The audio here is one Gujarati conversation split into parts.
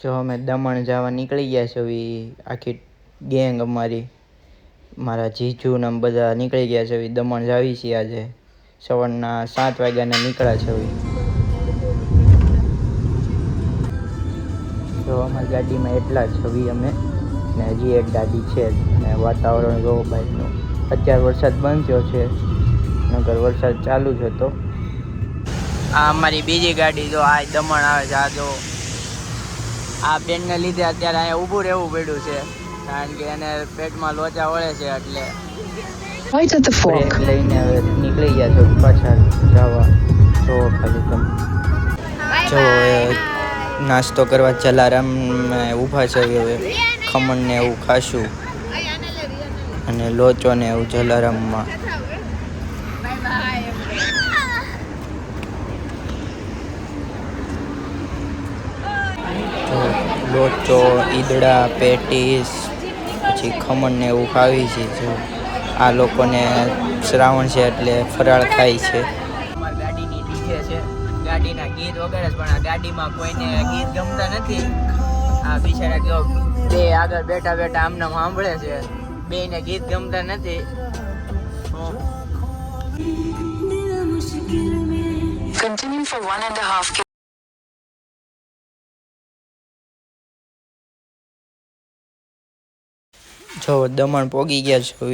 જો અમે દમણ જવા નીકળી ગયા છે આખી ગેંગ અમારી મારા જીજુ ને બધા નીકળી ગયા છે દમણ જાવી છીએ આજે સવારના 7 વાગ્યાના નીકળ્યા છે જો અમારી ગાડીમાં એટલા છવી અમે ને હજી એક ગાડી છે અને વાતાવરણ જો બાઈકનું અત્યારે વરસાદ બંધ થયો છે નગર વરસાદ ચાલુ જ હતો આ અમારી બીજી ગાડી જો આ દમણ આવે છે આ જો આ બેનને લીધે અત્યારે અહીંયા ઊભું રહેવું પડ્યું છે કારણ કે એને પેટમાં લોચા વળે છે એટલે લઈને હવે નીકળી ગયા છો પાછા જવા જો ખાલી તમે જો નાસ્તો કરવા જલારામ ઊભા છે હવે ખમણ ને એવું ખાશું અને લોચો ને એવું જલારામમાં લોચો ઈદડા પેટીસ પછી ખમણ ને એવું ખાવી છે જો આ લોકોને શ્રાવણ છે એટલે ફરાળ ખાય છે અમારી ગાડીની ડીજે છે ગાડીના ગીત વગેરે પણ આ ગાડીમાં કોઈને ગીત ગમતા નથી આ બિચારા જો બે આગળ બેઠા બેઠા આમને સાંભળે છે બેને ગીત ગમતા નથી Continue for 1.5 km. જો દમણ પોગી ગયા છો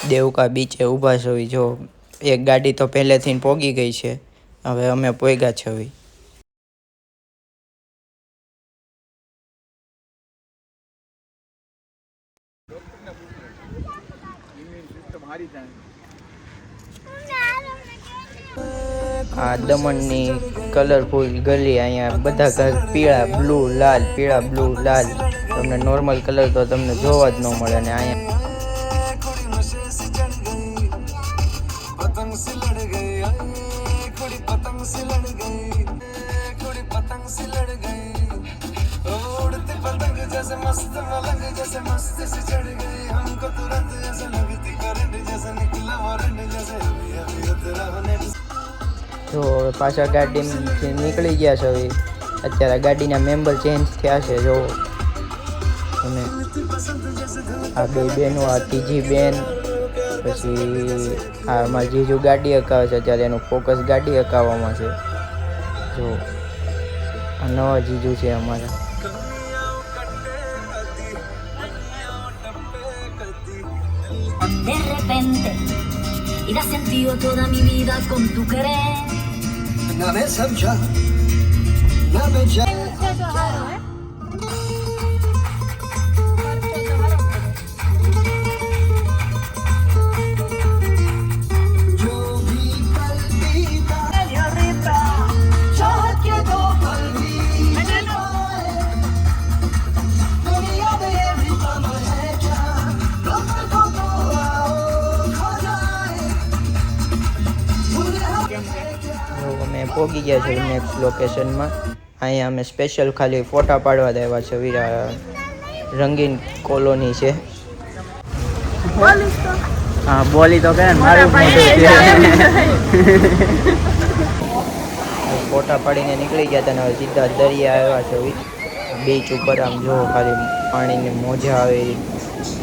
દેવકા બીચે ઊભા છો જો એક ગાડી તો પહેલેથી પોગી ગઈ છે હવે અમે પોગ્યા છે આ દમણની કલરફુલ ગલી અહીંયા બધા ઘર પીળા બ્લુ લાલ પીળા બ્લુ લાલ તમને નોર્મલ કલર તો તમને જોવા જ ન મળે અને અહીંયા તો હવે પાછા ગાડીથી નીકળી ગયા છે હવે અત્યારે ગાડીના મેમ્બર ચેન્જ થયા છે જો અને આ બે બેનો આ ત્રીજી બેન પછી આ મારી જીજુ ગાડી હકાવે છે અત્યારે એનું ફોકસ ગાડી હકાવવામાં છે જો આ નવા જીજુ છે અમારા De repente y da sentido toda mi vida con tu querer. ना मैं समझा ना मैं जो भी पल बीता चाहत के दो पल भी दुनिया में ये भी पल है क्या तो आओ खो जाए અમે પહોંચી ગયા છે નેક્સ્ટ લોકેશનમાં અહીંયા અમે સ્પેશિયલ ખાલી ફોટા પાડવા આવ્યા છે વીરા રંગીન કોલોની છે હા બોલી તો કરે મારું ફોટા પાડીને નીકળી ગયા હતા ને હવે સીધા દરિયા આવ્યા છે બીચ ઉપર આમ જો ખાલી પાણીની મોજા આવે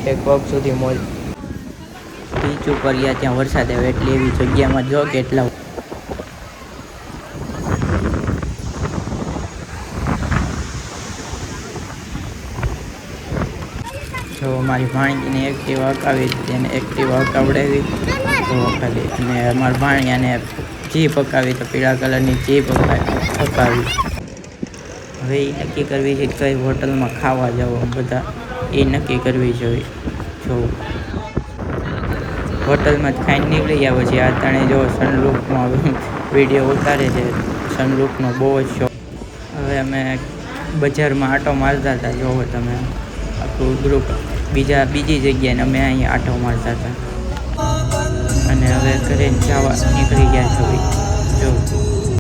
એક પગ સુધી મોજ બીચ ઉપર ગયા ત્યાં વરસાદ આવે એટલે એવી જગ્યામાં જો કેટલા તો મારી ભાણીજીને એક્ટિવા હકાવી હતી એને એક્ટિવા હકાવડાવી તો ખાલી અને મારી ભાણિયાને જીપ હકાવી તો પીળા કલરની જીપ હકાવી હવે એ નક્કી કરવી છે કઈ હોટલમાં ખાવા જવું બધા એ નક્કી કરવી જોઈએ જો હોટલમાં જ ખાઈને નીકળી ગયા પછી આ તણે જો સનરૂફમાં વિડીયો ઉતારે છે સનરૂફનો બહુ જ શોખ હવે અમે બજારમાં આંટો મારતા હતા જોવો તમે આખું ગ્રુપ બીજી જગ્યાએ અમે અહીંયા આંટો મારતા હતા અને હવે ઘરે જવા નીકળી ગયા છો જો